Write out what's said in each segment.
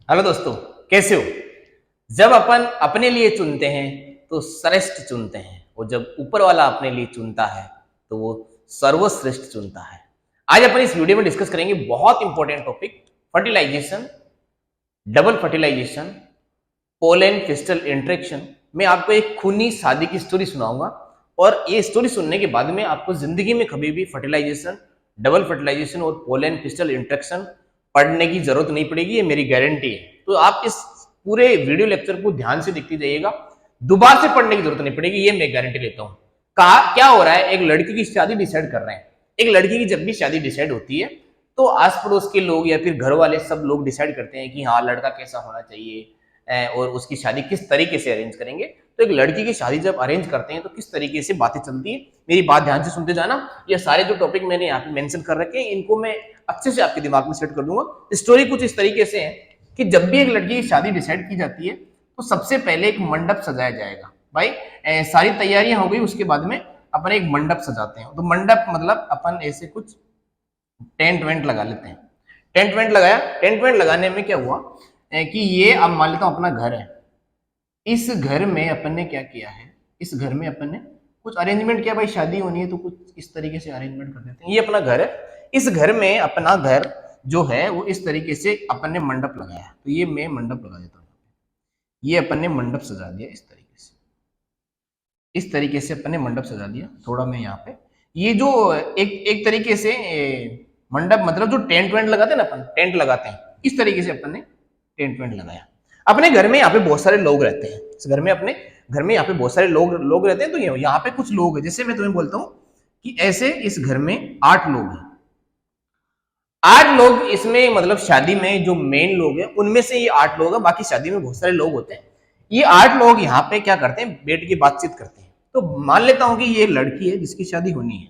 Hello दोस्तों, कैसे हो। जब अपन अपने लिए चुनते हैं तो श्रेष्ठ चुनते हैं, और जब ऊपर वाला अपने लिए चुनता है तो वो सर्वश्रेष्ठ चुनता है। आज अपन इस वीडियो में डिस्कस करेंगे बहुत important topic, fertilisation, double fertilisation, pollen crystal interaction. मैं आपको एक खूनी शादी की स्टोरी सुनाऊंगा, और ये स्टोरी सुनने के बाद में आपको जिंदगी में कभी भी फर्टिलाइजेशन, डबल फर्टिलाइजेशन और पोलन क्रिस्टल इंटरेक्शन पढ़ने की जरूरत नहीं पड़ेगी, ये मेरी गारंटी है। तो आप इस पूरे वीडियो लेक्चर को ध्यान से देखते जाइएगा, दोबारा से पढ़ने की जरूरत नहीं पड़ेगी, ये मैं गारंटी लेता हूँ। कहा क्या हो रहा है, एक लड़की की शादी डिसाइड कर रहे हैं। एक लड़की की जब भी शादी डिसाइड होती है तो आस पड़ोस के लोग या फिर घर वाले सब लोग डिसाइड करते हैं कि हाँ, लड़का कैसा होना चाहिए और उसकी शादी किस तरीके से अरेंज करेंगे। तो एक लड़की की शादी जब अरेंज करते हैं तो किस तरीके से बातें चलती है, मेरी बात ध्यान से सुनते जाना। ये सारे जो टॉपिक मैंने यहाँ पे मेंशन कर रखे हैं इनको मैं अच्छे से आपके दिमाग में सेट कर दूंगा। स्टोरी कुछ इस तरीके से है कि जब भी एक लड़की की शादी डिसाइड की जाती है तो सबसे पहले एक मंडप सजाया जाएगा। भाई सारी तैयारियां हो गई, उसके बाद में अपन एक मंडप सजाते हैं। तो मंडप मतलब अपन ऐसे कुछ टेंट वेंट लगा लेते हैं। टेंट वेंट लगाया, टेंट वेंट लगाने में क्या हुआ कि ये अब मान लेता हूं अपना घर है। इस घर में अपन ने क्या किया है, इस घर में अपन ने कुछ अरेंजमेंट किया। भाई शादी होनी है तो कुछ इस तरीके से अरेंजमेंट कर देते हैं। ये अपना घर है, इस घर में अपना घर जो है वो इस तरीके से अपन ने मंडप लगाया। तो ये मैं मंडप लगा देता हूँ, ये अपन ने मंडप सजा दिया इस तरीके से। इस तरीके से अपन ने मंडप सजा दिया। थोड़ा मैं यहाँ पे ये जो एक एक तरीके से मंडप मतलब जो टेंट वेंट लगाते हैं ना, अपन टेंट लगाते हैं, इस तरीके से अपन ने टेंट वेंट लगाया। अपने घर में यहाँ पे बहुत सारे लोग रहते हैं, इस घर में अपने घर में यहाँ पे बहुत सारे लोग रहते हैं। तो यहाँ पे कुछ लोग हैं, जैसे मैं तुम्हें बोलता हूँ कि ऐसे इस घर में 8 लोग हैं। 8 लोग इसमें मतलब शादी में जो मेन लोग हैं उनमें से ये 8 लोग हैं, बाकी शादी में बहुत सारे लोग होते हैं। ये 8 लोग यहाँ पे क्या करते हैं, बैठ के बातचीत करते हैं। तो मान लेता हूं कि ये लड़की है जिसकी शादी होनी है,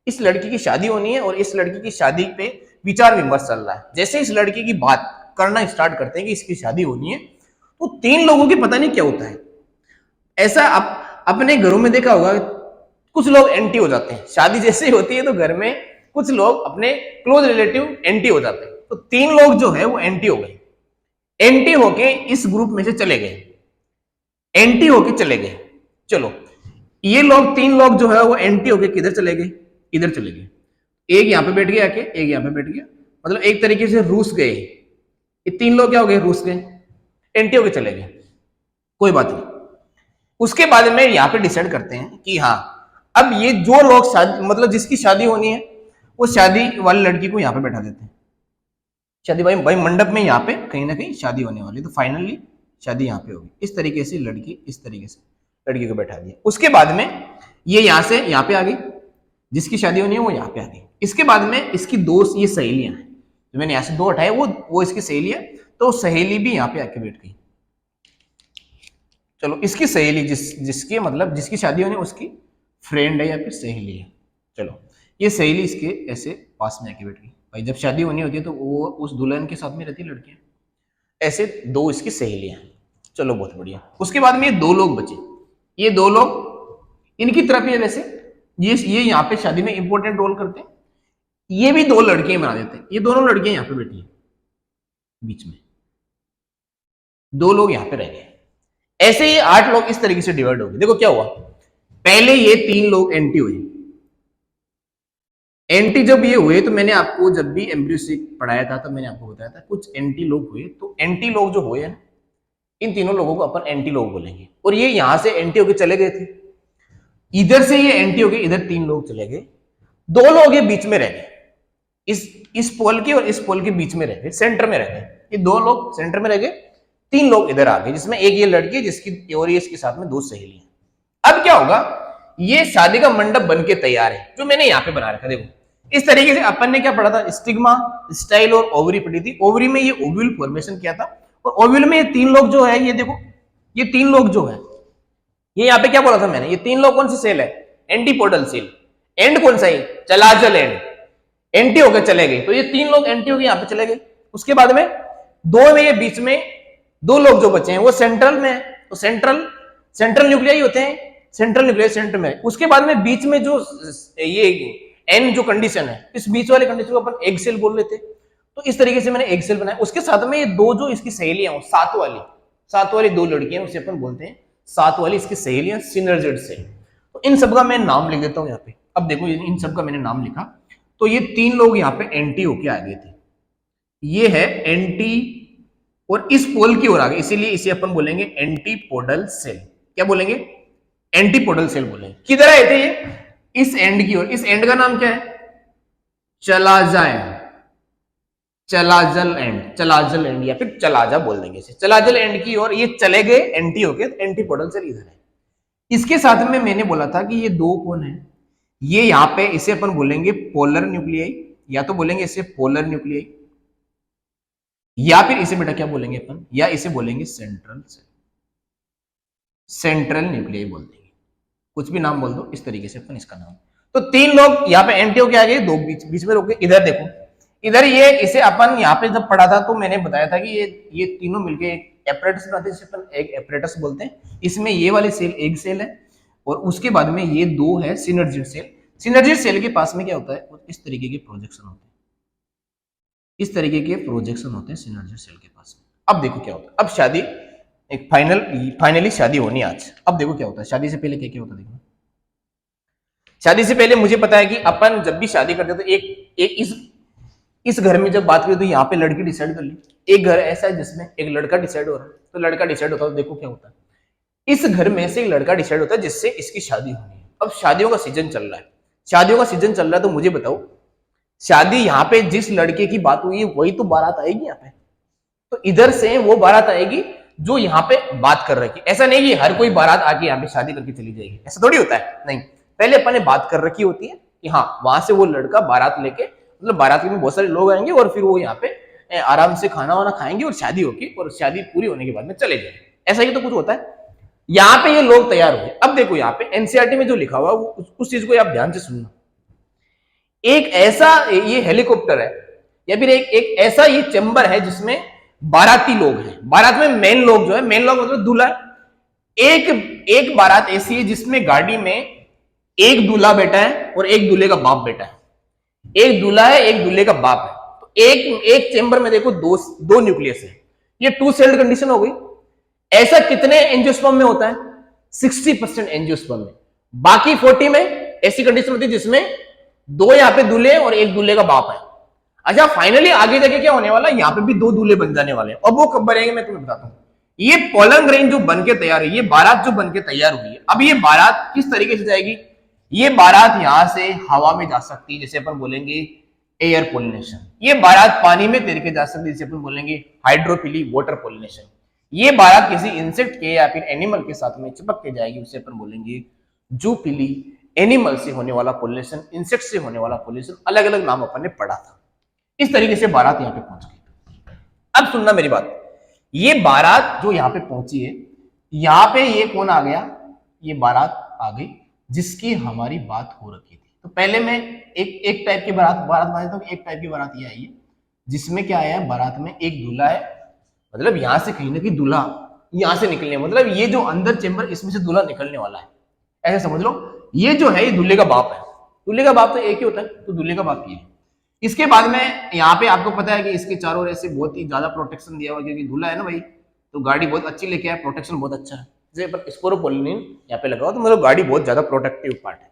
इस लड़की की शादी होनी है और इस लड़की की शादी पे विचार विमर्श चल रहा है। जैसे इस लड़की की बात करना स्टार्ट करते हैं कि इसकी शादी होनी है, तो 3 लोगों की पता नहीं क्या होता है। ऐसा अपने घरों में देखा होगा, कुछ लोग एंटी हो जाते हैं। शादी जैसे ही होती है तो घर में कुछ लोग अपने क्लोज रिलेटिव एंटी हो जाते हैं। तो 3 लोग जो है वो एंटी हो गए, एंटी होके इस ग्रुप में से चले गए, एंटी होके चले गए। चलो, ये लोग 3 लोग जो है वो एंटी होके किधर चले गए, इधर चले गए। एक यहाँ पे बैठ गया आके, एक यहाँ पे बैठ गया, मतलब एक तरीके से रूस गए। ये 3 लोग क्या हो गए, रूस गए, एंटी होके चले गए। कोई बात नहीं। उसके बाद में यहाँ पे डिसाइड करते हैं कि हाँ, अब ये जो लोग शादी मतलब जिसकी शादी होनी है वो शादी वाली लड़की को यहाँ पे बैठा देते हैं। शादी भाई भाई मंडप में यहाँ पे कहीं ना कहीं शादी होने वाली, तो फाइनली शादी यहाँ पे होगी। इस तरीके से लड़की, इस तरीके से लड़की को बैठा दिया। उसके बाद में ये यहाँ से यहाँ पे आ गई, जिसकी शादी होनी है वो यहाँ पे आ गई। इसके बाद में इसकी दोस्त, ये सहेलियां हैं, जो मैंने यहाँ से 2 हटाए वो इसकी सहेली है। तो सहेली भी यहाँ पे आके बैठ गई। चलो, इसकी सहेली जिसकी मतलब जिसकी शादी होनी है उसकी फ्रेंड है या फिर सहेली है। चलो, ये सहेली इसके ऐसे पास में आके बैठ गई। भाई जब शादी होनी होती है तो वो उस दुल्हन के साथ में रहती है लड़कियां, ऐसे 2 इसकी सहेलियां हैं। चलो, बहुत बढ़िया। उसके बाद में ये 2 लोग बचे। ये 2 लोग इनकी तरफ ही है वैसे, ये यहाँ पे शादी में इंपॉर्टेंट रोल करते हैं। ये भी 2 लड़कियां बना देते हैं। ये दोनों लड़कियां यहाँ पे बैठी है, बीच में 2 लोग यहाँ पे रह गए। ऐसे ही 8 लोग इस तरीके से डिवाइड हो गए। देखो क्या हुआ, पहले ये 3 लोग एंटी हुए। एंटी जब ये हुए तो मैंने आपको जब भी एम्ब्रियो से पढ़ाया था तो मैंने आपको बताया था कुछ एंटी लोग हुए। तो एंटी लोग जो हुए ना, इन तीनों लोगों को अपन एंटी लोग बोलेंगे। और ये यहां से एंटी होके चले गए थे, इधर से ये एंटी होके इधर 3 लोग चले गए। 2 लोग ये बीच में रह गए, इस पोल के और इस पोल के बीच में रह गए, सेंटर में रह गए। ये 2 लोग सेंटर में रह गए, 3 लोग इधर आ गए, जिसमें एक ये लड़की जिसकी और ये इसके साथ में 2 सहेली हैं। अब क्या होगा, ये शादी का मंडप बन के तैयार है, जो मैंने यहाँ पे बना रखा। देखो इस तरीके से अपन ने क्या पढ़ा था, स्टिग्मा, स्टाइल और ओवरी पढ़ी थी। ओवरी में ये ओव्यूल फॉर्मेशन किया था, और ओव्यूल में ये 3 लोग जो है, ये देखो ये 3 लोग जो है, ये यहाँ पे क्या बोला था मैंने, ये 3 लोग कौन सी सेल है, एंटीपोडल सेल। एंड कौन सा है, चलाजल एंड, एंटी होकर चले गए। तो ये 3 लोग एंटी होकर यहाँ पे चले गए। उसके बाद में 2 में ये बीच में 2 लोग जो बचे हैं वो सेंट्रल में है। तो सेंट्रल न्यूक्लियाई होते हैं, सेंट्रल न्यूक्लियर सेंटर में। उसके बाद में बीच में जो ये एन जो कंडीशन है, इस बीच वाले कंडीशन को अपन एग सेल बोल लेते हैं। तो इस तरीके से मैंने एक सेल बनाया। उसके साथ में ये दो जो इसकी सहेलियां हो, सात वाली दो लड़कियां, उसे अपन बोलते हैं सात वाली इसकी सहेलियां, सिनर्जिड सेल। तो इन सबका मैं नाम लिख देता हूं यहाँ पे। अब देखो इन सबका मैंने नाम लिखा, तो ये तीन लोग यहाँ पे एंटी होके आ गए थे। ये है एंटी और इस पोल की ओर आ गए, इसीलिए इसे अपन बोलेंगे एंटीपोडल सेल। क्या बोलेंगे? एंटीपोडल सेल बोलेंगे। किधर आए थे ये? इस एंड की ओर। इस एंड का नाम क्या है? Chalaza and, chalazal end, chalazal end या फिर चलाजा बोल देंगे इसे। चलाजल एंड की ओर ये चले गए एंटी होके, एंटीपोडल सेल इधर है। इसके साथ में मैंने बोला था कि ये दो कौन है, ये यहां पे इसे अपन बोलेंगे पोलर न्यूक्लियाई, या तो बोलेंगे इसे पोलर न्यूक्लियाई, या फिर इसे बेटा क्या बोलेंगे अपन, या इसे बोलेंगे सेंट्रल सेल, सेंट्रल न्यूक्लियाई बोल देंगे। कुछ भी नाम बोल दो, इस तरीके से अपन इसका नाम। तो तीन लोग यहाँ पे एंटी होके आ गए, दो बीच में रुक गए। इधर देखो, इधर ये इसे अपन यहाँ पे जब पढ़ा था तो मैंने बताया था कि ये तीनों मिलके एक एपरेटस बनाते हैं, जिसे अपन एक एपरेटस बोलते हैं। इसमें ये वाले सेल एक सेल है और उसके बाद में ये दो है सिनर्जिड सेल। सिनर्जिड सेल के पास में क्या होता है, इस तरीके के प्रोजेक्शन होते हैं, इस तरीके के प्रोजेक्शन होते हैं सिनर्जिड सेल के पास में। अब देखो क्या होता है, अब शादी एक फाइनली शादी होनी आज। अब देखो क्या होता है, शादी से पहले क्या क्या होता है देखो। शादी से पहले मुझे पता है कि अपन जब भी शादी करते तो एक इस घर में जब बात करें तो यहाँ पे लड़की डिसाइड कर ली। एक घर ऐसा है जिसमें एक लड़का डिसाइड हो रहा है, तो लड़का डिसाइड होता है, तो देखो क्या होता है, इस घर में से एक लड़का डिसाइड होता है जिससे इसकी शादी होनी है। अब शादियों का सीजन चल रहा है, शादियों का सीजन चल रहा है, तो मुझे बताओ शादी यहाँ पे जिस लड़के की बात हुई है वही तो बारात आएगी यहाँ पे। तो इधर से वो बारात आएगी जो यहाँ पे बात कर रही है। ऐसा नहीं कि हर कोई बारात आके यहाँ पे शादी करके चली जाएगी, ऐसा थोड़ी होता है। नहीं, पहले अपन ने बात कर रखी होती है कि हाँ वहां से वो लड़का बारात लेके, मतलब बारात में बहुत सारे लोग आएंगे और फिर वो यहाँ पे आराम से खाना वाना खाएंगे और शादी होगी, और शादी पूरी होने के बाद में चले जाएंगे। ऐसा ही तो कुछ होता है। यहाँ पे ये लोग तैयार हुए। अब देखो यहाँ पे एनसीईआरटी में जो लिखा हुआ उस चीज को आप ध्यान से सुनना। एक ऐसा ये हेलीकॉप्टर है या फिर एक ऐसा ये चैम्बर है जिसमें बाराती लोग हैं। बारात में मेन लोग जो है, मेन लोग मतलब दूल्हा। एक बारात ऐसी है जिसमें गाड़ी में एक दूल्हा बैठा है और एक दूल्हे का बाप बैठा है। एक दूल्हा है, एक दूल्हे का बाप है। तो एक चेंबर में देखो दो न्यूक्लियस है। ये टू सेल्ड कंडीशन हो गई। ऐसा कितने एंजियोस्पर्म में होता है? 60% एंजियोस्पर्म में। बाकी 40 में ऐसी कंडीशन होती है जिसमें दो यहाँ पे दूल्हे और एक दूल्हे का बाप है। अच्छा, फाइनली आगे जाके क्या होने वाला है, यहाँ पे भी दो दूल्हे बन जाने वाले हैं। अब वो कब बनेंगे मैं तुम्हें बताता हूँ। ये पोलन ग्रेन जो बन के तैयार है, ये बारात जो बन के तैयार हुई है, अब ये बारात किस तरीके से जाएगी? ये बारात यहां से हवा में जा सकती है, जैसे अपन बोलेंगे एयर पोलिनेशन। ये बारात पानी में तैर के जा सकती है, जैसे अपन बोलेंगे हाइड्रोफिली, वाटर पोलिनेशन। ये बारात किसी इंसेक्ट के या फिर एनिमल के साथ में चिपक के जाएगी, उसे अपन बोलेंगे जूफिली। एनिमल से होने वाला पोलिनेशन, इंसेक्ट से होने वाला पोलिनेशन, अलग अलग नाम अपन ने पढ़ा था। इस तरीके से बारात यहाँ पे पहुंच गई। अब सुनना मेरी बात, ये बारात जो यहाँ पे पहुंची है, यहाँ पे ये कौन आ गया? ये बारात आ गई जिसकी हमारी बात हो रखी थी। तो पहले मैं एक टाइप की बारात बता देता हूँ। एक टाइप की बारात ये आई है जिसमें क्या आया है, बारात में एक दूल्हा है, मतलब यहां से कहीं ना कहीं दूल्हा यहां से निकलने, मतलब ये जो अंदर चेंबर इसमें से दूल्हा निकलने वाला है, ऐसे समझ लो। ये जो है ये दूल्हे का बाप है। दूल्हे का बाप तो एक ही होता है, तो दूल्हे का बाप ये है। इसके बाद में यहाँ पे आपको पता है कि इसके चारों ओर ऐसे बहुत ही ज्यादा प्रोटेक्शन दिया हुआ, क्योंकि दूल्हा है ना भाई, तो गाड़ी बहुत अच्छी लेके आया, प्रोटेक्शन बहुत अच्छा है। जैसे स्पोरोपोलिन यहाँ पे लगा हुआ, तो मतलब गाड़ी बहुत ज्यादा प्रोटेक्टिव पार्ट है।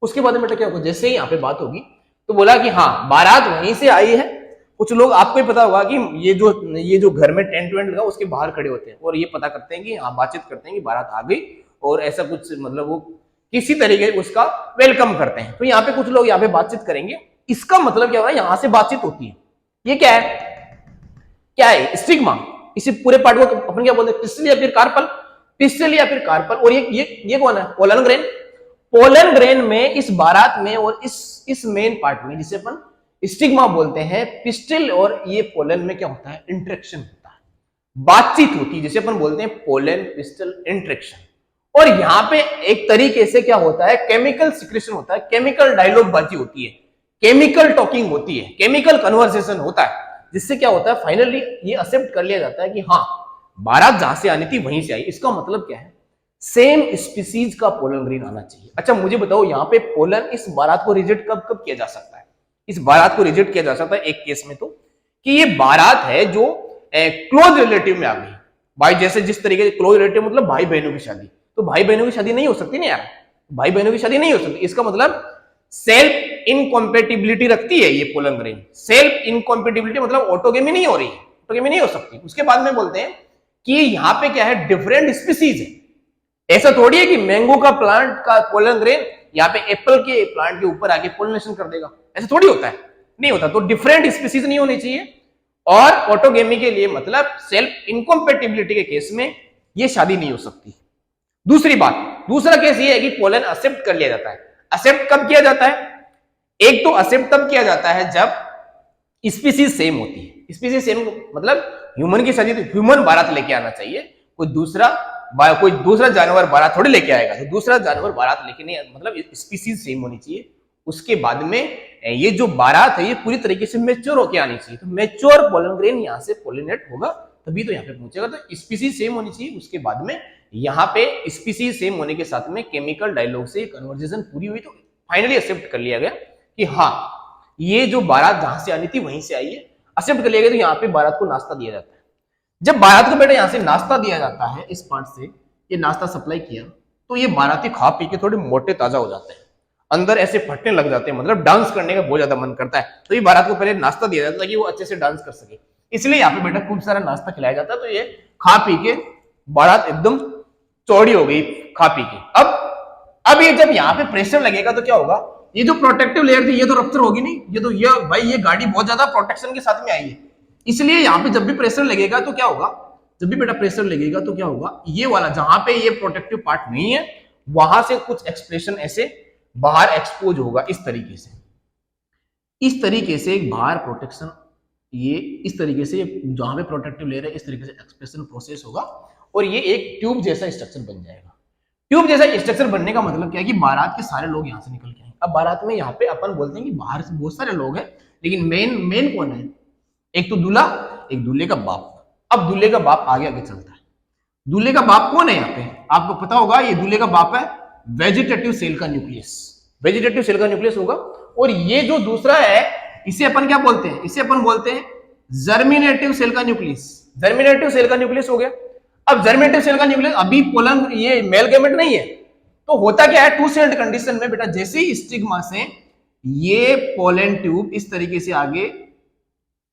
उसके बाद में क्या होगा, जैसे ही यहाँ पे बात होगी तो बोला कि हाँ बारात वहीं से आई है। कुछ लोग, आपको ही पता होगा कि ये जो घर में टेंट वेंट लगा उसके बाहर खड़े होते हैं और ये पता करते हैं कि हाँ, बातचीत करते हैं कि बारात आ गई, और ऐसा कुछ मतलब वो किसी तरीके उसका वेलकम करते हैं। तो यहाँ पे कुछ लोग यहाँ पे बातचीत करेंगे। इसका मतलब क्या होगा, यहाँ से बातचीत होती है। ये क्या है स्टिग्मा। इसी पूरे पार्ट को अपन क्या बोलते हैं, पिस्टल या फिर कार्पल, पिस्टल या फिर कार्पल। और ये कौन है, पोलन ग्रेन। पोलन ग्रेन में इस बारात में और इस मेन पार्ट में, जिसे अपन स्टिग्मा बोलते हैं, पिस्टल और ये पोलन में क्या होता है, इंटरेक्शन होता है, बातचीत होती है, जिसे अपन बोलते हैं पोलन पिस्टल इंटरेक्शन। और यहाँ पे एक तरीके से क्या होता है, केमिकल सिक्रेशन होता है, केमिकल डायलॉग बाजी होती है, केमिकल टॉकिंग होती है, केमिकल कन्वर्सेशन होता है, जिससे क्या होता है फाइनली ये एक्सेप्ट कर लिया जाता है कि हाँ बारात जहां से आनी थी वहीं से आई। इसका मतलब क्या है, सेम स्पीसीज का पोलन ग्रेन आना चाहिए। अच्छा मुझे बताओ, यहाँ पे पोलन इस बारात को रिजेक्ट कब कब किया जा सकता है? इस बारात को रिजेक्ट किया जा सकता है एक केस में, तो कि ये बारात है जो क्लोज रिलेटिव में आ गई। भाई जैसे जिस तरीके से क्लोज रिलेटिव मतलब भाई बहनों की शादी, तो भाई बहनों की शादी नहीं हो सकती ना यार, भाई बहनों की शादी नहीं हो सकती। इसका मतलब सेल्फ इनकॉम्पेटिबिलिटी रखती है ये पोलन ग्रेन। सेल्फ इनकॉम्पेटिबिलिटी मतलब ऑटोगेमी नहीं हो रही है, ऑटोगेमी नहीं हो सकती। उसके बाद में बोलते हैं कि यहाँ पे क्या है, डिफरेंट स्पीसीज है। ऐसा थोड़ी है कि मैंगो का प्लांट का पोलन ग्रेन यहाँ पे एप्पल के प्लांट के ऊपर आके पोलिनेशन कर देगा, ऐसा थोड़ी होता है, नहीं होता। तो डिफरेंट स्पीसीज नहीं होनी चाहिए। और ऑटोगेमी के लिए मतलब सेल्फ इनकॉम्पेटिबिलिटी के केस में ये शादी नहीं हो सकती। दूसरी बात, दूसरा केस ये है कि पोलन एक्सेप्ट कर लिया जाता है। एक्सेप्ट कब किया जाता है? एक तो एक्सेप्ट तब किया जाता है जब स्पीसीज सेम होती है। स्पीसीज सेम मतलब ह्यूमन की शादी तो ह्यूमन बारात लेके आना चाहिए, कोई दूसरा जानवर बारात थोड़ी लेके आएगा। तो दूसरा जानवर बारात लेके नहीं, मतलब स्पीसीज सेम होनी चाहिए। उसके बाद में ये जो बारात है ये पूरी तरीके से मैच्योर होके आनी चाहिए। तो मैच्योर पोलन ग्रेन यहाँ से पोलिनेट होगा तभी तो यहाँ पे पहुंचेगा। तो स्पीसीज सेम होनी चाहिए। उसके बाद में यहाँ पे स्पीसीज सेम होने के साथ में केमिकल डायलॉग से कन्वर्जेशन पूरी हुई, तो फाइनली एक्सेप्ट कर लिया गया कि हाँ ये जो बारात जहां से आनी थी वहीं से आई है। एक्सेप्ट कर लिया गया। तो यहाँ पे बारात को नाश्ता दिया जाता है। जब बारात को बेटा यहाँ से नाश्ता दिया जाता है, इस पार्ट से ये नाश्ता सप्लाई किया, तो ये बाराती खा पी के थोड़े मोटे ताजा हो जाते हैं, अंदर ऐसे फटने लग जाते हैं, मतलब डांस करने का बहुत ज्यादा मन करता है। तो ये बारात को पहले नाश्ता दिया जाता है ताकि वो अच्छे से डांस कर सके, इसलिए यहाँ पे बेटा खूब सारा नाश्ता खिलाया जाता है। तो ये खा पी के बारात एकदम चौड़ी हो गई खा पी के। अब ये जब यहाँ पे प्रेशर लगेगा तो क्या होगा, ये जो प्रोटेक्टिव लेयर थी ये तो रप्चर होगी नहीं, ये गाड़ी बहुत ज्यादा प्रोटेक्शन के साथ में आई है, इसलिए यहाँ पे जब भी प्रेशर लगेगा तो क्या होगा, जब भी बेटा प्रेशर लगेगा तो क्या होगा, ये वाला जहां पे ये प्रोटेक्टिव पार्ट नहीं है वहां से कुछ एक्सप्रेशन ऐसे बाहर एक्सपोज होगा। इस तरीके से बाहर प्रोटेक्शन, ये इस तरीके से जहां पे प्रोटेक्टिव लेयर है इस तरीके से एक्सप्रेशन प्रोसेस होगा और ये एक ट्यूब जैसा स्ट्रक्चर बन जाएगा। ट्यूब जैसा स्ट्रक्चर बनने का मतलब क्या है कि बारात के सारे लोग यहाँ से निकल के आएंगे। अब बारात में यहाँ पे अपन बोलते हैं कि बाहर से बहुत सारे लोग हैं, लेकिन मेन कौन है, एक तो दूल्हा, एक दूल्हे का बाप। अब दूल्हे का बाप आगे चलता है। दूल्हे का बाप कौन है यहाँ पे, आपको पता होगा, ये दूल्हे का बाप है वेजिटेटिव सेल का न्यूक्लियस। वेजिटेटिव सेल का न्यूक्लियस होगा। और ये जो दूसरा है इसे अपन क्या बोलते हैं, इसे अपन बोलते हैं जर्मिनेटिव सेल का न्यूक्लियस। जर्मिनेटिव सेल का न्यूक्लियस हो गया। अब जर्मिनेटिव सेल का न्यूक्लियस अभी पोलन, ये मेल गैमेट नहीं है, तो होता क्या है, टू सेल्ड कंडीशन में बेटा जैसे ही स्टिग्मा से ये पोलन ट्यूब इस तरीके से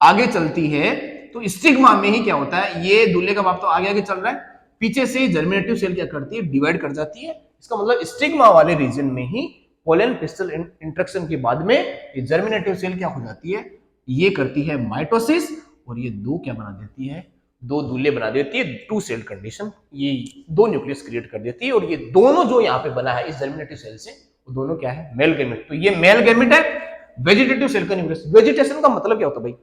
आगे चलती है, तो स्टिग्मा में ही क्या होता है, ये दूल्हे का बाप तो आगे चल रहा है, पीछे से जर्मिनेटिव सेल क्या करती है, डिवाइड कर जाती है। इसका मतलब स्टिग्मा वाले रीजन में ही पोलन पिस्टल इंटरेक्शन के बाद में ये जर्मिनेटिव सेल क्या हो जाती है, ये करती है माइटोसिस, और ये दो क्या बना देती है, दो दूल्हे बना देती है, टू सेल कंडीशन, ये दो न्यूक्लियस क्रिएट कर देती है। और ये दोनों जो यहाँ पे बना है इस जर्मिनेटिव सेल से, वो दोनों क्या है, मेल गैमेट। तो ये मेल गैमेट है वेजिटेटिव सेल का न्यूक्लियस। वेजिटेशन का मतलब क्या होता है भाई,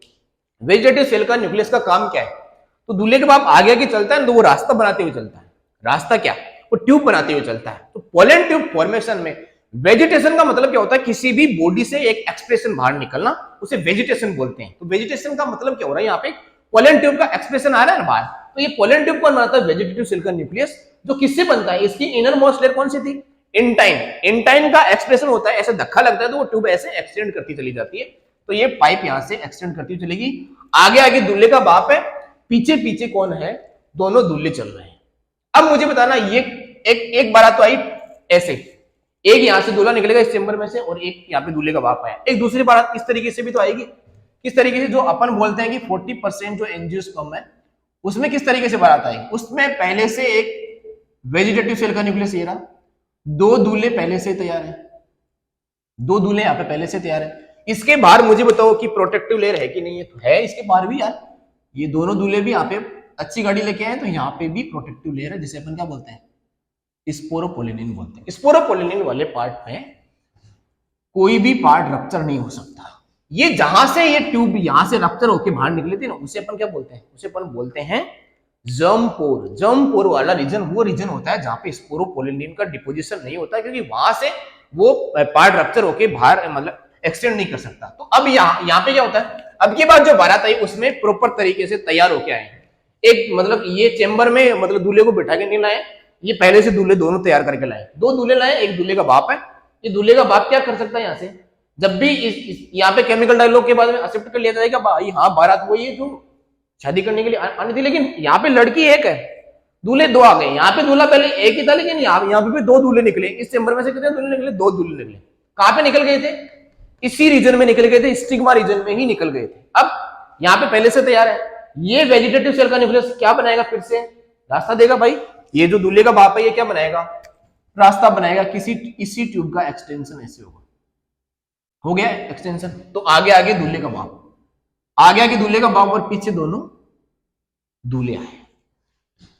वेजिटेटिव सेल का न्यूक्लियस का काम क्या है, तो दूल्हे के बाप आगे चलता है तो वो रास्ता बनाते हुए चलता है। रास्ता क्या, वो ट्यूब बनाते हुए चलता है। तो पोलन ट्यूब फॉर्मेशन में वेजिटेशन का मतलब क्या होता है, किसी भी बॉडी से एक एक्सप्रेशन बाहर निकलना, उसे वेजिटेशन बोलते हैं। तो वेजिटेशन का मतलब क्या हो रहा है, यहाँ पे पोलन ट्यूब का एक्सप्रेशन आ रहा है ना बाहर। तो ये पोलन ट्यूब कौन बनाता है, वेजिटेटिव सेल का न्यूक्लियस, जो किससे बनता है, इसकी इनर मोस्ट लेयर कौन सी थी, इंटाइन। इंटाइन का एक्सप्रेशन होता है, ऐसे धक्का लगता है तो वो ट्यूब ऐसे एक्सटेंड करती चली जाती है। तो ये पाइप यहां से एक्सटेंड करती हुई चलेगी। आगे दूल्हे का बाप है, पीछे कौन है, दोनों दूल्हे चल रहे हैं। अब मुझे बताना, ये एक बारात तो आई ऐसे, एक यहां से दूल्हा निकलेगा इस चेंबर में से, और एक यहाँ पे दूल्हे का बाप आया। एक दूसरी बारात इस तरीके से भी तो आएगी। किस तरीके से, जो अपन बोलते हैं कि 40% जो एंजियोस्पर्म है उसमें किस तरीके से बारात आएगी, उसमें पहले से एक वेजिटेटिव सेल का न्यूक्लियस ये रहा, दो दूल्हे पहले से तैयार है, दो दूल्हे यहाँ पे पहले से तैयार है। इसके बाहर मुझे बताओ कि प्रोटेक्टिव लेयर है कि नहीं है, तो है इसके बाहर भी यार, ये दोनों दूल्हे भी यहाँ पे अच्छी गाड़ी लेके आए, तो यहाँ पे भी प्रोटेक्टिव लेयर है, जिसे अपन क्या बोलते हैं, स्पोरोपोलिनिन बोलते हैं। स्पोरोपोलिनिन वाले पार्ट में कोई भी पार्ट रप्चर नहीं हो सकता। ये जहां से ये ट्यूब यहां से रप्चर होकर बाहर निकली थी ना, उसे अपन क्या बोलते हैं, उसे अपन बोलते हैं जर्म पोर। जर्म पोर वाला रीजन वो रीजन होता है जहां पे स्पोरोपोलिनिन का डिपोजिशन नहीं होता, क्योंकि वहां से वो पार्ट रप्चर होकर बाहर मतलब एक्सटेंड नहीं कर सकता। तो अब यहाँ पे क्या होता है, अब के बाद जो बारात आई उसमें प्रॉपर तरीके से तैयार होके आए। एक मतलब ये चेंबर में मतलब दूल्हे को बिठा के नहीं लाए, ये पहले से दूल्हे दोनों तैयार करके लाए। दो दूल्हे लाए, एक दूल्हे का बाप है। ये दूल्हे का बाप क्या कर सकता है, यहाँ से जब भी यहाँ पे केमिकल डायलॉग के बाद में एक्सेप्ट कर लिया जाएगा भाई हाँ बारात वही है जो शादी करने के लिए आनी थी, लेकिन यहाँ पे लड़की एक है, दूल्हे दो आ गए। यहाँ पे दूल्हा पहले एक ही था, लेकिन यहाँ पे भी दो दूल्हे निकले। इस चैम्बर में से कितने दूल्हे निकले? दो दूल्हे निकले। कहां पे निकल गए थे? इसी रीजन में निकल गए थे, स्टिग्मा रीजन में ही निकल गए थे। अब यहाँ पे पहले से तैयार है, ये वेजिटेटिव सेल का न्यूक्लियस क्या बनाएगा? फिर से रास्ता देगा भाई। ये जो दूल्हे का बाप है ये क्या बनाएगा? रास्ता बनाएगा, किसी इसी ट्यूब का एक्सटेंशन ऐसे होगा, हो गया एक्सटेंशन। तो आगे आगे दूल्हे का बाप, आगे आगे दूल्हे का बाप और पीछे दोनों दूल्हे आए।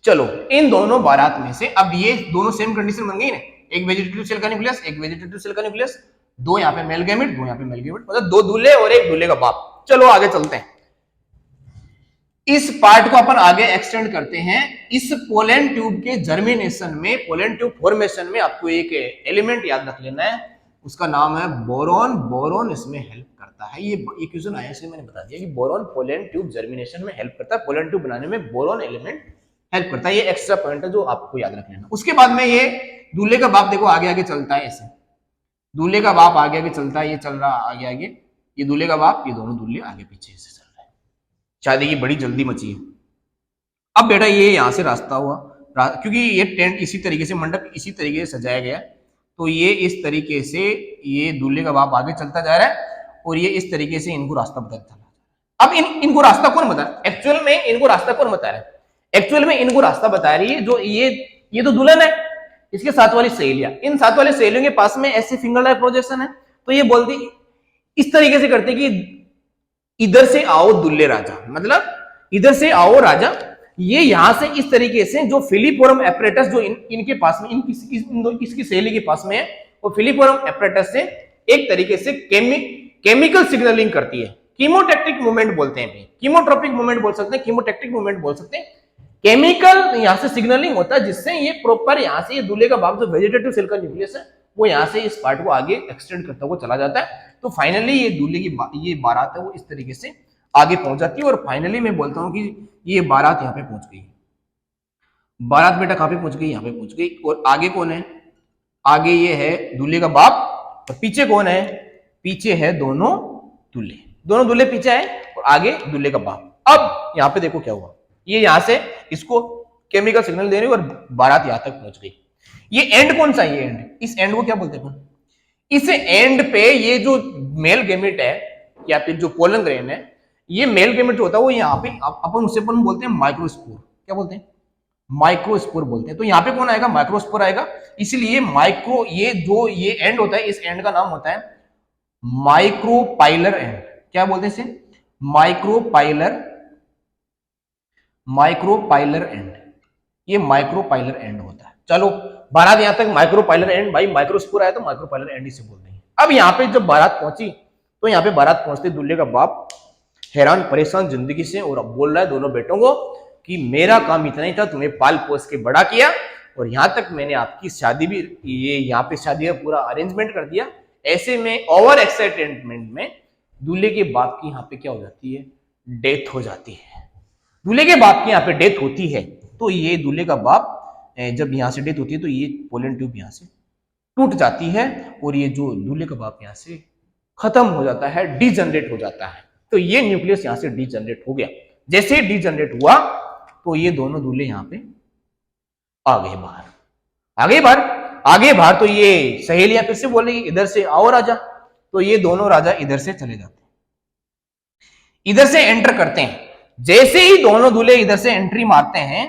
चलो इन दोनों बारात में से अब ये दोनों सेम कंडीशन बन गई ना, एक वेजिटेटिव सेल का न्यूक्लियस, एक वेजिटेटिव सेल का न्यूक्लियस, दो यहाँ पे मेल गैमेट, दो यहाँ पे मेल गैमेट, मतलब दो दूल्हे और एक दूल्हे का बाप। चलो आगे चलते हैं, इस पार्ट को अपन आगे एक्सटेंड करते हैं। इस पोलन ट्यूब के जर्मिनेशन में, पोलन ट्यूब फॉर्मेशन में आपको एक एलिमेंट याद रख लेना है, उसका नाम है बोरॉन। बोरॉन इसमें हेल्प करता है। ये क्वेश्चन आया इसलिए मैंने बता दिया कि बोरॉन पोलन ट्यूब जर्मिनेशन में हेल्प करता है, पोलन ट्यूब बनाने में बोरॉन एलिमेंट हेल्प करता है। ये एक्स्ट्रा पॉइंट है जो आपको याद रख लेना। उसके बाद में ये दूल्हे का बाप देखो आगे आगे चलता है, ऐसे दूल्हे का बाप आगे आगे चलता है, ये चल रहा आगे आगे, ये दूल्हे का बाप, ये दोनों दूल्हे आगे पीछे से चल रहे हैं। शादी की बड़ी जल्दी मची है। अब बेटा ये यहां से रास्ता हुआ, क्योंकि ये टेंट इसी तरीके से, मंडप इसी तरीके से सजाया गया, तो ये इस तरीके से ये दूल्हे का बाप आगे चलता जा रहा है और ये इस तरीके से इनको रास्ता बताता है। अब इनको रास्ता कौन बता रहा है? एक्चुअल में इनको रास्ता कौन बता रहा है? एक्चुअल में इनको रास्ता बता रही है जो ये तो दुल्हन है, इसके साथ वाली सहेलियां, इन साथ वाली सहेलियों के पास में ऐसे फिंगर लाइक प्रोजेक्शन है, तो ये बोलती इस तरीके से करते कि इधर से आओ दुल्हे राजा, मतलब इधर से आओ राजा। ये यहां से इस तरीके से जो फिलिपोरम एपरेटस जो इनके पास में, इसकी सहेली के पास में है, वो फिलिपोरम एपरेटस से एक तरीके से केमिकल सिग्नलिंग करती है। कीमोटैक्टिक मूवमेंट बोलते हैं, कीमोट्रोपिक मूवमेंट बोल सकते हैं, कीमोटैक्टिक मूवमेंट बोल सकते हैं। केमिकल यहां से सिग्नलिंग होता है जिससे ये प्रॉपर यहां से ये दूल्हे का बाप जो वेजिटेटिव सेल का न्यूक्लियस है वो यहां से इस पार्ट को आगे एक्सटेंड करता हुआ चला जाता है। तो फाइनली ये दूल्हे की ये बारात है वो इस तरीके से आगे पहुंच जाती है। और फाइनली मैं बोलता हूं कि ये बारात यहाँ पे पहुंच गई। बारात बेटा कहां पे पहुंच गई? यहाँ पे पहुंच गई। और आगे कौन है? आगे ये है दूल्हे का बाप और पीछे कौन है? पीछे है दोनों दूल्हे, दोनों दूल्हे पीछे है और आगे दूल्हे का बाप। अब यहाँ पे देखो क्या हुआ, ये यहां से इसको केमिकल सिग्नल दे रही है और बारात यहां तक पहुंच गई। ये एंड कौन सा है? ये एंड, इस एंड को क्या बोलते हैं? इस एंड पे ये जो मेल गैमेट है या फिर जो पोलन ग्रेन है, ये मेल गैमेट जो होता है वो यहाँ पे अपन उसे अपन बोलते हैं माइक्रोस्पोर। क्या बोलते हैं? माइक्रोस्पोर बोलते हैं। तो यहाँ पे कौन आएगा? माइक्रोस्पोर आएगा। इसलिए माइक्रो, ये जो ये एंड होता है इस एंड का नाम होता है माइक्रोपाइलर एंड। क्या बोलते हैं इसे? Micropylar and. ये माइक्रोपाइलर एंड होता है। चलो बारात यहां तक माइक्रोपाइलर एंड, भाई माइक्रोस्पोर आया तो माइक्रोपाइलर एंड इसे बोलते हैं। अब यहाँ पे जब बारात पहुंची तो यहाँ पे बारात पहुंचते दूल्हे का बाप हैरान परेशान जिंदगी से और अब बोल रहा है दोनों बेटों को कि मेरा काम इतना ही था, तुम्हें पाल पोस के बड़ा किया और यहाँ तक मैंने आपकी शादी भी, ये यहाँ पे शादी का पूरा अरेंजमेंट कर दिया। ऐसे में ओवर एक्साइटमेंट में दूल्हे के बाप की यहाँ पे क्या हो जाती है? डेथ हो जाती है। दूल्हे के बाप की यहाँ पे डेथ होती है। तो ये दूल्हे का बाप जब यहाँ से डेथ होती है तो ये पोलन ट्यूब यहाँ से टूट जाती है और ये जो दूल्हे का बाप यहाँ से खत्म हो जाता है, डीजनरेट हो जाता है। तो ये न्यूक्लियस यहाँ से डीजनरेट हो गया। जैसे ही डीजनरेट हुआ तो ये दोनों दूल्हे यहाँ पे आ गए बाहर, आगे बाहर। तो ये सहेलियां फिर से बोलेगी इधर से आओ राजा, तो ये दोनों राजा इधर से चले जाते हैं, इधर से एंटर करते हैं। जैसे ही दोनों दूल्हे इधर से एंट्री मारते हैं,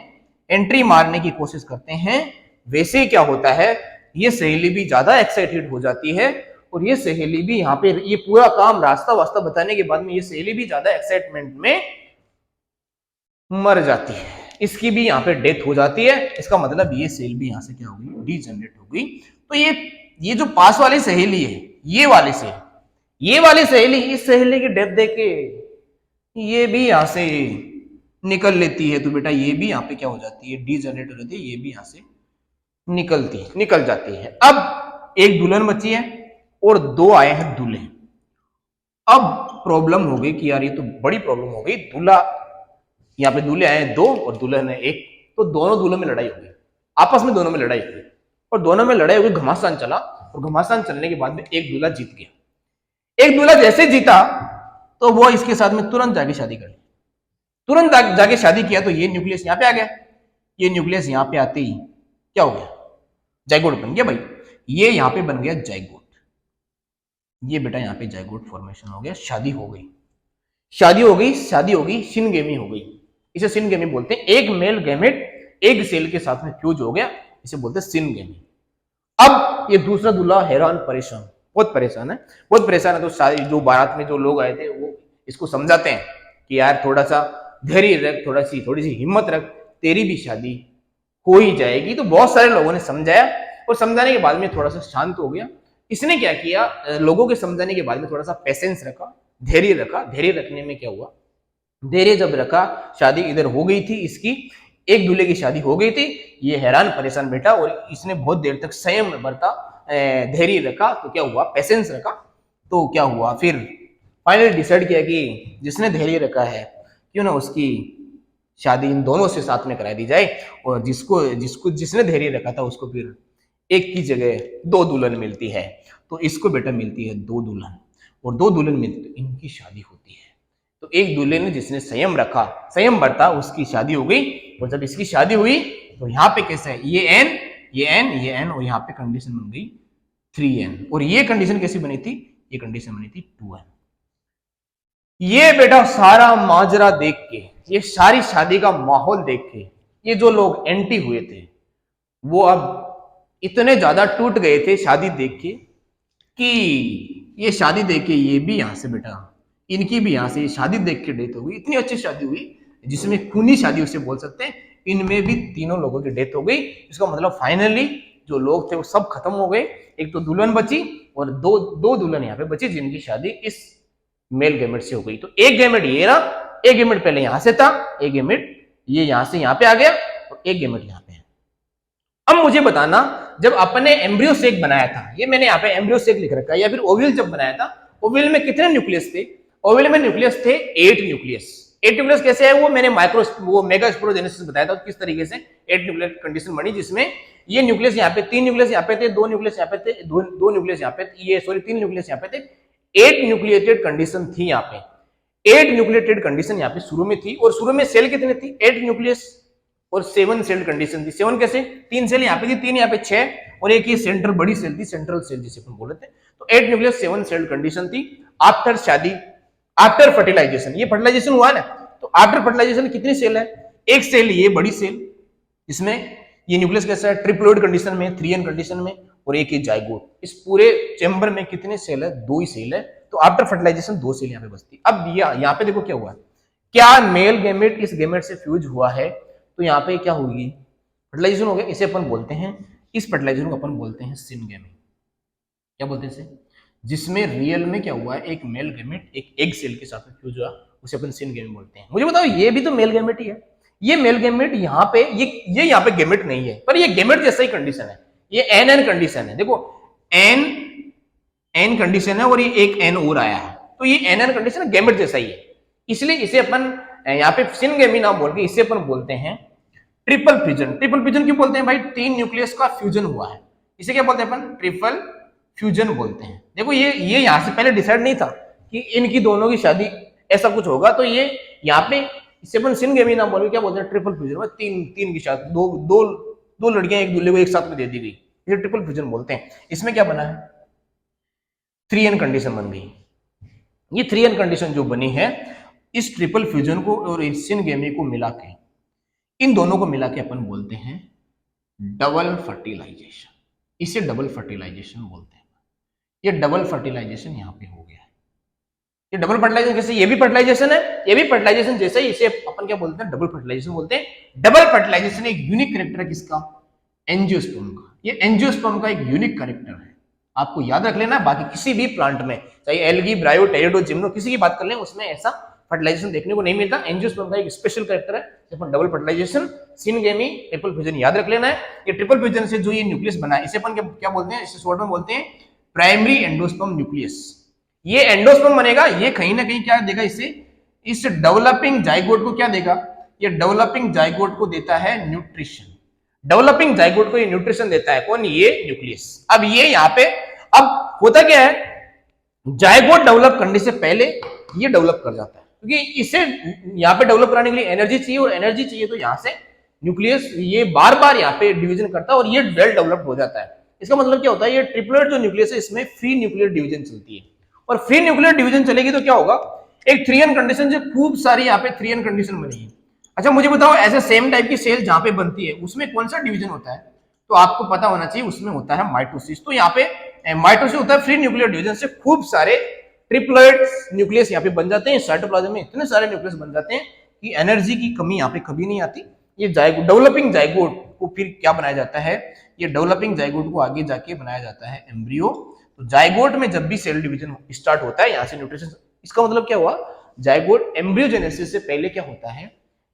एंट्री मारने की कोशिश करते हैं, वैसे क्या होता है, ये सहेली भी ज्यादा एक्साइटेड हो जाती है और ये सहेली भी यहाँ पे ये पूरा काम रास्ता वास्ता बताने के बाद में ये सहेली भी ज्यादा एक्साइटमेंट में मर जाती है। इसकी भी यहाँ पे डेथ हो जाती है। इसका मतलब ये सेल भी यहाँ से क्या हो गई? डीजनरेट हो गई। तो ये जो पास वाली सहेली है, ये वाली सहेली इस सहेली की डेथ देख के ये भी यहाँ से निकल लेती है। तो बेटा ये भी यहाँ पे क्या हो जाती है? डीजनरेट हो जाती है। ये भी यहाँ से निकल जाती है। अब एक दुल्हन बची है और दो आए हैं दूल्हे। अब प्रॉब्लम हो गई कि यार ये तो बड़ी प्रॉब्लम हो गई, दूल्हा यहाँ पे दूल्हे आए हैं दो और दुल्हन है एक, तो दोनों दूल्हों में लड़ाई हो गई, आपस में दोनों में लड़ाई हो गई और दोनों में लड़ाई हो गई, घमासान चला और घमासान चलने के बाद में एक दूल्हा जीत गया। एक दूल्हा जैसे जीता तो वो इसके साथ में तुरंत जाके शादी कर ली, तुरंत जाके शादी किया, तो ये न्यूक्लियस यहां पे आ गया। ये न्यूक्लियस यहां पे आते ही क्या हो गया, जाइगोट बन गया भाई। ये यहां पे बन गया जाइगोट, ये बेटा यहां पे जाइगोट फॉर्मेशन हो गया, शादी हो गई, शादी हो गई, शादी हो गई, सिनगेमी हो गई। इसे सिनगेमी बोलते हैं। एक मेल गैमेट एक सेल के साथ में फ्यूज हो गया, इसे बोलते हैं सिनगेमी। अब ये दूसरा दूल्हा हैरान परेशान, बहुत परेशान है, बहुत परेशान है। तो सारी जो बारात में जो लोग आए थे वो इसको समझाते हैं कि यार थोड़ा सा धैर्य रख, थोड़ी सी हिम्मत रख, तेरी भी शादी हो ही जाएगी। तो बहुत सारे लोगों ने समझाया और समझाने के बाद में थोड़ा सा शांत हो गया। इसने क्या किया, लोगों के समझाने के बाद में थोड़ा सा पेशेंस रखा, धैर्य रखा। धैर्य रखने में क्या हुआ, धैर्य जब रखा, शादी इधर हो गई थी इसकी, एक दूल्हे की शादी हो गई थी। ये हैरान परेशान बैठा और इसने बहुत देर तक संयम बरता, धैर्य रखा। तो क्या हुआ, पेशेंस रखा। तो क्या हुआ, फिर फाइनली डिसाइड किया कि जिसने धैर्य रखा है क्यों ना उसकी शादी इन दोनों से साथ में करा दी जाए। और जिसने धैर्य रखा था उसको फिर एक की जगह दो दुल्हन मिलती है। तो इसको बेटा मिलती है दो दुल्हन, और दो दुल्हन मिलती तो इनकी शादी होती है। तो एक दूल्हे ने जिसने संयम रखा, संयम बरता, उसकी शादी हो गई। और जब इसकी शादी हुई तो यहाँ पे कैसा है, ये एन, ये एन, ये एन, और यहाँ पे कंडीशन बन गई 3n। और ये कंडीशन कैसी बनी थी, ये कंडीशन बनी थी 2n। ये बेटा सारा माजरा देख के, ये सारी शादी का माहौल देख के, ये जो लोग एंटी हुए थे वो अब इतने ज्यादा टूट गए थे शादी देख के, कि ये शादी देख के ये भी यहां से बेटा, इनकी भी यहां से शादी देख के डेथ हो गई। इतनी अच्छी शादी हुई जिसमें खूनी शादी उसे बोल सकते हैं। इनमें भी तीनों लोगों की डेथ हो गई। इसका मतलब फाइनली जो लोग थे वो सब खत्म हो गए। एक तो दुल्हन बची और दो दुल्हन यहाँ पे बची जिनकी शादी इस मेल गैमेट से हो गई। तो एक गैमेट ये रहा, एक गैमेट पहले यहां से था, एक गैमेट ये यहां से यहां पे आ गया, और एक गैमेट यहां पे है। अब मुझे बताना, जब अपने एम्ब्रियो सेक बनाया था, ये मैंने यहाँ पे एम्ब्रियो सेक लिख रखा है, या फिर ओविल जब बनाया था, ओविल में कितने न्यूक्लियस थे, ओविल में न्यूक्लियस थे 8 न्यूक्लियस। 8 न्यूक्लियस कैसे है वो मैंने वो मेगा स्पोरोजेनेसिस बताया था, किस तरीके से 8 न्यूक्लियस कंडीशन बनी, जिसमें ये न्यूक्लियस यहाँ पे 3 न्यूक्लियस यहाँ पे थे, 2 न्यूक्लियस यहाँ पे थे, दो न्यूक्लियस यहाँ पे, ये सॉरी 3 न्यूक्लियस यहाँ पे थे, 8 न्यूक्लिएटेड कंडीशन थी यहाँ पे। 8 न्यूक्लिएटेड कंडीशन यहाँ पे शुरू में थी। और शुरू में सेल कितने थी, 8 न्यूक्लियस और 7 सेल कंडीशन थी। 7 कैसे, 3 सेल यहाँ पे थी, 3 यहाँ पे 6, और एक ये सेंटर बड़ी सेल थी, सेंट्रल सेल जिसे अपन बोलते थे। तो 8 न्यूक्लियस 7 सेल कंडीशन थी। आफ्टर शादी, आफ्टर फर्टिलाइजेशन, ये फर्टिलाइजेशन हुआ ना, तो आफ्टर फर्टिलाइजेशन कितनी सेल है, एक सेल ये बड़ी सेल, इसमें ये न्यूक्लियस कैसा है, ट्रिप्लोइड कंडीशन में, 3n कंडीशन में, और एक ही जाइगोट। इस पूरे चेंबर में कितने सेल है, 2 ही सेल है। तो आफ्टर फर्टिलाइजेशन 2 सेल यहाँ पे बचती। अब यहाँ पे देखो क्या हुआ, क्या मेल गैमेट इस गैमेट से फ्यूज हुआ है, तो यहाँ पे क्या होगी, फर्टिलाइजेशन हो गया। इसे अपन बोलते हैं, इस फर्टिलाइजेशन को अपन बोलते हैं सिनगेमी। क्या बोलते हैं इसे, जिसमें रियल में क्या हुआ है, एक मेल गैमेट एक एग सेल के साथ में फ्यूज हुआ, उसे अपन सिनगेमी बोलते हैं। मुझे बताओ, ये भी तो मेल गैमेट ही है। ये मेल गैमेट यहाँ पे, ये यहाँ पे गैमेट नहीं है, पर ये गैमेट जैसा ही कंडीशन है। ये एन कंडीशन है, देखो एन कंडीशन है, और ये एक एन और आया है, तो ये एन कंडीशन गैमेट जैसा ही है। इसलिए इसे अपन यहाँ पे सिनगेमी नाम बोल के इसे अपन बोलते हैं ट्रिपल फ्यूजन। ट्रिपल फ्यूजन क्यों बोलते हैं भाई, 3 न्यूक्लियस का फ्यूजन हुआ है, इसे क्या बोलते हैं अपन, ट्रिपल फ्यूजन बोलते हैं। देखो ये यहाँ से पहले डिसाइड नहीं था कि इनकी दोनों की शादी ऐसा कुछ होगा, तो ये यहाँ पे इसे अपन सिनगेमी नाम बोल के क्या बोलते हैं, ट्रिपल फ्यूजन। तीन की शादी, दो लड़कियां एक दूल्हे को एक साथ में दे दी गई, इसे ट्रिपल फ्यूजन बोलते हैं। इसमें क्या बना है, 3n कंडीशन बन गई। ये 3n कंडीशन जो बनी है, इस ट्रिपल फ्यूजन को और इस सिनगेमी को मिला के, इन दोनों को मिला के अपन बोलते हैं डबल फर्टिलाइजेशन। इसे डबल फर्टिलाइजेशन बोलते हैं। ये डबल फर्टिलाइजेशन यहाँ पे हो गया है। ये डबल फर्टिलाइजेशन कैसे, ये भी फर्टिलाइजेशन है, ये भी फर्टिलाइजेशन जैसे ही, इसे अपन क्या बोलते हैं, डबल फर्टिलाइजेशन बोलते हैं। डबल फर्टिलाइजेशन एक यूनिक कैरेक्टर है किसका, एंजियोस्पर्म का। ये एंजियोस्पर्म का एक यूनिक कैरेक्टर है, आपको याद रख लेना। बाकी किसी भी प्लांट में, चाहे एल्गी, ब्रायो, टेरिडो, जिम्नो, किसी की बात कर लें, उसमें ऐसा फर्टिलाइजेशन देखने को नहीं मिलता। एंजियोस्पर्म का एक स्पेशल कैरेक्टर है, अपन double fertilisation, syngamy, triple fusion याद रख लेना है। ये ट्रिपल फ्यूजन से जो ये न्यूक्लियस बना है, इसे अपन क्या बोलते हैं, इसे शॉर्ट में बोलते हैं प्राइमरी एंडोस्पर्म न्यूक्लियस। ये एंडोस्पर्म बनेगा, ये कहीं ना कहीं क्या देगा, इस डेवलपिंग जाइगोट को क्या देगा, ये डेवलपिंग जाइगोट को देता है न्यूट्रिशन। डेवलपिंग जाइगोट को ये न्यूट्रिशन देता है कौन, ये न्यूक्लियस। अब ये यहाँ पे, अब होता क्या है, जायगोट डेवलप करने से पहले ये डेवलप कर जाता है, क्योंकि इसे यहाँ पे डेवलप कराने के लिए एनर्जी चाहिए, और एनर्जी चाहिए तो यहाँ से न्यूक्लियस ये बार बार यहाँ पे डिवीजन करता है और ये वेल डेवलप्ड हो जाता है। इसका मतलब क्या होता है, ये ट्रिपलेट जो न्यूक्लियस है इसमें फ्री न्यूक्लियर डिवीजन चलती है, और फ्री न्यूक्लियर डिवीजन चलेगी तो क्या होगा, एक 3n कंडीशन से खूब सारी यहाँ पे 3n कंडीशन बनेगी। अच्छा मुझे बताओ, ऐसे सेम टाइप की सेल जहां पे बनती है उसमें कौन सा डिवीजन होता है, तो आपको पता होना चाहिए उसमें होता है माइटोसिस। तो यहाँ पे माइटोसिस होता है फ्री न्यूक्लियर डिवीजन से खूब सारे ट्रिपलेट न्यूक्लियस यहाँ पे बन जाते हैं। साइटोप्लाज्म में इतने सारे न्यूक्लियस बन जाते हैं कि एनर्जी की कमी यहाँ पे कभी नहीं आती। ये जायगोट, डेवलपिंग जायगोट को फिर क्या बनाया जाता है, ये डेवलपिंग जायगोट को आगे जाके बनाया जाता है एम्ब्रियो। तो जायगोट में जब भी सेल डिवीजन स्टार्ट होता है यहाँ से न्यूट्रिशन, इसका मतलब क्या हुआ, जायगोट एम्ब्रियोजेनेसिस से पहले क्या होता है,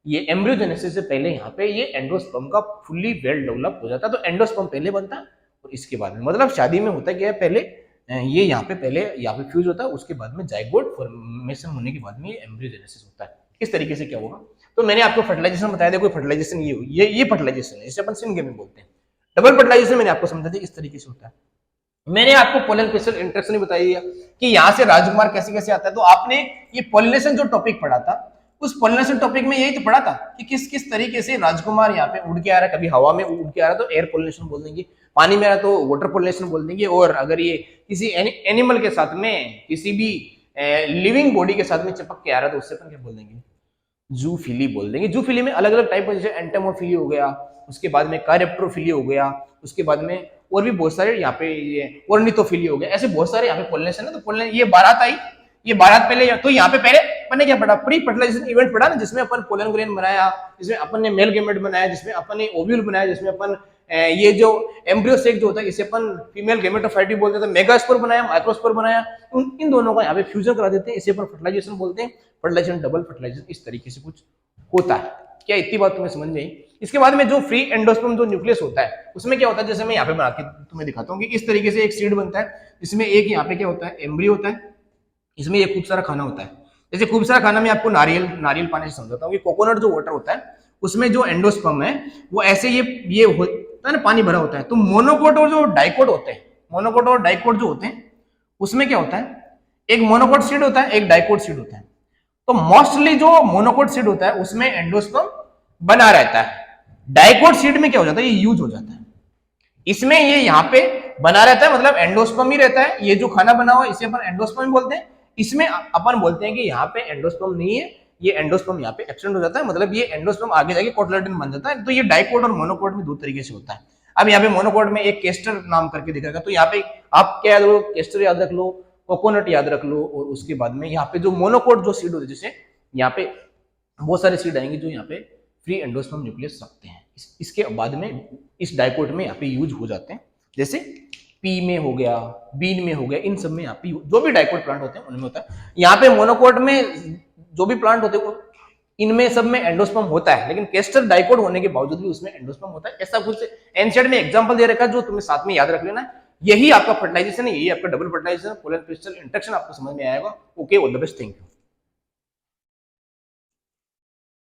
ये एम्ब्रियोजेनेसिस से पहले यहाँ पे ये एंडोस्पर्म का फुल्ली वेल डेवलप हो जाता है। तो एंडोस्पर्म पहले बनता है और इसके बाद में, मतलब शादी में होता क्या है, पहले ये यहाँ पे फ्यूज होता है, उसके बाद में जायगोट फॉर्मेशन होने के बाद में ये एम्ब्रियोजेनेसिस होता है। इस तरीके से क्या होगा, तो मैंने आपको फर्टिलाइजेशन बताया, देखो फर्टिलाइजेशन ये फर्टिलाइजेशन है, जिसे अपन सिनगेम में बोलते हैं। डबल फर्टिलाइजेशन मैंने आपको समझा दिया इस तरीके से होता है। मैंने आपको पोलन क्रिस्टल इंटरेक्शन बताई है कि यहाँ से राजकुमार कैसे कैसे आता है। तो आपने ये पोलिनेशन जो टॉपिक पढ़ा था, उस पोलिनेशन टॉपिक में यही तो पढ़ा था कि किस किस तरीके से राजकुमार यहाँ पे उड़ के आ रहा है, कभी हवा में उड़ के आ रहा है तो एयर पोलिनेशन बोल देंगे, पानी में आ रहा तो वाटर पोलिनेशन बोल देंगे, और अगर ये किसी एनिमल के साथ में, किसी भी लिविंग बॉडी के साथ में चिपक के आ रहा है तो उससे अपन क्या बोल देंगे, जूफिली बोल देंगे। जूफिली में अलग अलग टाइप, जैसे एंटेमोफिली हो गया, उसके बाद में कारेप्टोफिली हो गया, उसके बाद में और भी बहुत सारे यहाँ पे ये ऑर्निथोफिली हो गया, ऐसे बहुत सारे यहाँ पे पोलिनेशन है। तो पोलिनेशन ये बारात आई, ये बारात पहले, तो यहाँ पे पहले अपन ने क्या पढ़ा, प्री फर्टिलाइजेशन इवेंट पढ़ा ना, जिसमें अपन पोलन ग्रेन बनाया, जिसमें अपन ने मेल गेमेट बनाया, जिसमें अपन ने ओव्यूल बनाया, जिसमें अपन ये जो एम्ब्रियो सेक जो होता है इसे अपन फीमेल गेमेटोफाइटी बोलते हैं, मेगास्पोर बनाया, माइक्रोस्पोर बनाया, इन दोनों का यहाँ पे फ्यूजन करा देते हैं, इसे अपन फर्टिलाइजेशन बोलते हैं। फर्टिलाइजेशन, डबल फर्टिलाइजेशन, इस तरीके से कुछ होता है। क्या इतनी बात तुम्हें समझ में आई? इसके बाद में जो फ्री एंडोस्पर्म जो न्यूक्लियस होता है उसमें क्या होता है, जैसे मैं यहाँ पे बना के तुम्हें दिखाता हूँ कि इस तरीके से एक सीड बनता है, इसमें एक यहाँ पे क्या होता है, एम्ब्रियो होता है, इसमें ये खूब सारा खाना होता है। जैसे खूब सारा खाना मैं आपको नारियल पानी से समझाता हूँ कि कोकोनट जो वाटर होता है उसमें जो एंडोस्पर्म है वो ऐसे ये होता है ना, पानी भरा होता है। तो मोनोकोट और जो डाइकोट होते हैं, मोनोकोट और डाइकोट जो होते हैं उसमें क्या होता है, एक मोनोकोट सीड होता है, एक डाइकोट सीड होता है। तो मोस्टली जो मोनोकोट सीड होता है उसमें एंडोस्पर्म बना रहता है, डाइकोट सीड में क्या हो जाता है, ये यूज हो जाता है। इसमें ये यहाँ पे बना रहता है, मतलब एंडोस्पर्म ही रहता है, ये जो खाना बना हुआ इसे अपन एंडोस्पर्म बोलते हैं। इसमें अपन बोलते हैं कि यहाँ पे एंडोस्पर्म नहीं है, ये एंडोस्पर्म यहाँ पे एब्सेंट हो जाता है, मतलब ये एंडोस्पर्म आगे जाके कोटलेडन बन जाता है। तो ये डाइकोट और मोनोकोट में दो तरीके से होता है। अब यहाँ पे मोनोकोट में एक केस्टर नाम करके दिख रहा है, तो यहाँ पे आप क्या याद रखो, केस्टर याद रख लो, कोकोनट याद रख लो, और उसके बाद में यहाँ पे जो मोनोकोट जो सीड होते हैं, जैसे यहाँ पे बहुत सारे सीड आएंगे जो यहाँ पे फ्री एंडोस्पर्म न्यूक्लियस रखते हैं, इसके बाद में इस डाइकोट में यहाँ पे यूज हो जाते हैं। जैसे पी में हो गया, बीन में हो गया, इन सब में यहाँ पे जो भी डाइकोट प्लांट होते हैं उनमें होता है। यहाँ पे मोनोकोट में जो भी प्लांट होते हैं इनमें सब में एंडोस्पर्म होता है, लेकिन केस्टर डाइकोट होने के बावजूद भी उसमें एंडोस्पर्म होता है। ऐसा कुछ एनसीईआरटी में एग्जांपल दे रखा है जो तुम्हें साथ में याद रख लेना। यही आपका फर्टिलाइजेशन है, यही आपका double fertilisation, pollen crystal interaction आपको समझ में आएगा। Okay, all the best, thank you.